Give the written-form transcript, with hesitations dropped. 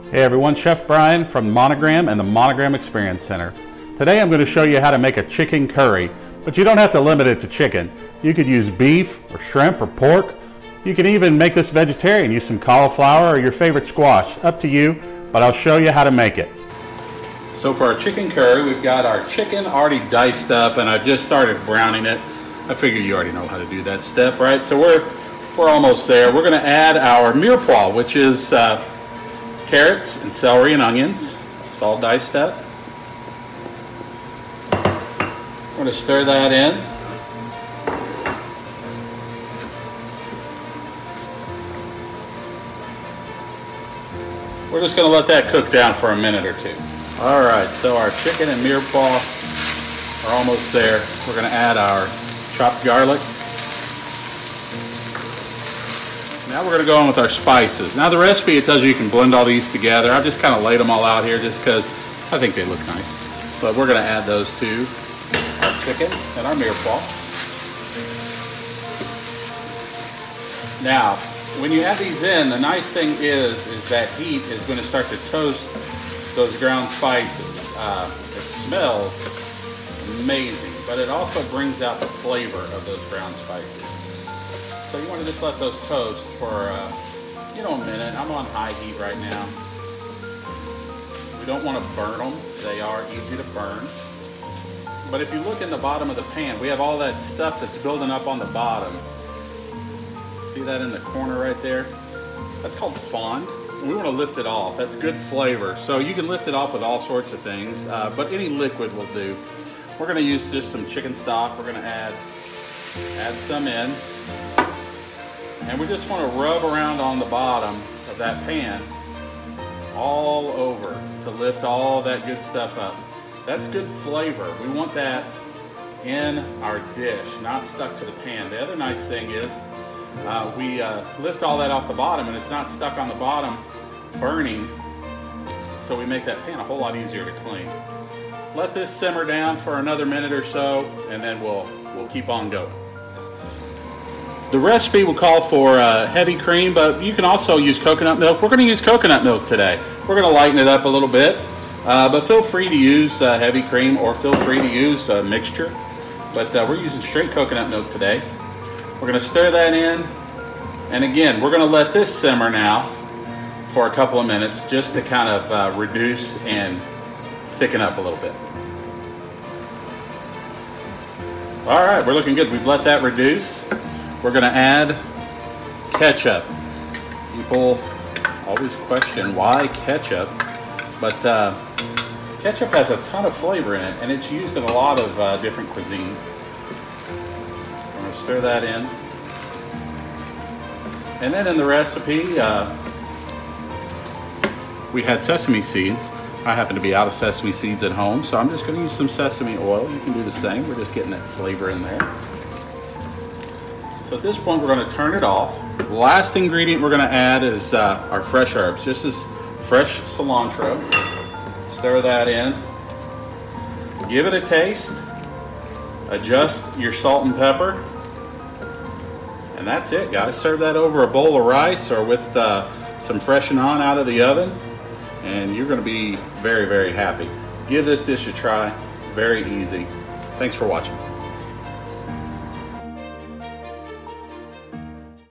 Hey everyone, Chef Brian from Monogram and the Monogram Experience Center. Today I'm going to show you how to make a chicken curry, but you don't have to limit it to chicken. You could use beef or shrimp or pork. You can even make this vegetarian, use some cauliflower or your favorite squash, up to you, but I'll show you how to make it. So for our chicken curry, we've got our chicken already diced up and I've just started browning it. I figure you already know how to do that step, right? So we're almost there. We're going to add our mirepoix, which is carrots and celery and onions. It's all diced up. We're going to stir that in. We're just going to let that cook down for a minute or two. Alright, so our chicken and mirepoix are almost there. We're going to add our chopped garlic. Now we're going to go in with our spices. Now the recipe, it tells you can blend all these together. I've just kind of laid them all out here just because I think they look nice. But we're going to add those to our chicken and our mirepoix. Now, when you add these in, the nice thing is that heat is going to start to toast those ground spices. It smells amazing, but it also brings out the flavor of those ground spices. So you want to just let those toast for, a minute. I'm on high heat right now. We don't want to burn them. They are easy to burn. But if you look in the bottom of the pan, we have all that stuff that's building up on the bottom. See that in the corner right there? That's called fond. We want to lift it off. That's good flavor. So you can lift it off with all sorts of things, but any liquid will do. We're going to use just some chicken stock. We're going to add some in. And we just want to rub around on the bottom of that pan all over to lift all that good stuff up. That's good flavor. We want that in our dish, not stuck to the pan. The other nice thing is we lift all that off the bottom and it's not stuck on the bottom burning, so we make that pan a whole lot easier to clean. Let this simmer down for another minute or so and then we'll keep on going. The recipe will call for heavy cream, but you can also use coconut milk. We're going to use coconut milk today. We're going to lighten it up a little bit, but feel free to use heavy cream or feel free to use a mixture. But we're using straight coconut milk today. We're going to stir that in, and again, we're going to let this simmer now for a couple of minutes just to kind of reduce and thicken up a little bit. All right, we're looking good. We've let that reduce. We're going to add ketchup. People always question why ketchup, but ketchup has a ton of flavor in it, and it's used in a lot of different cuisines. So I'm going to stir that in. And then in the recipe, we had sesame seeds. I happen to be out of sesame seeds at home, so I'm just going to use some sesame oil. You can do the same. We're just getting that flavor in there. So at this point, we're going to turn it off. The last ingredient we're going to add is our fresh herbs. Just this fresh cilantro. Stir that in. Give it a taste. Adjust your salt and pepper. And that's it, guys. Serve that over a bowl of rice or with some fresh naan out of the oven. And you're going to be very, very happy. Give this dish a try. Very easy. Thanks for watching.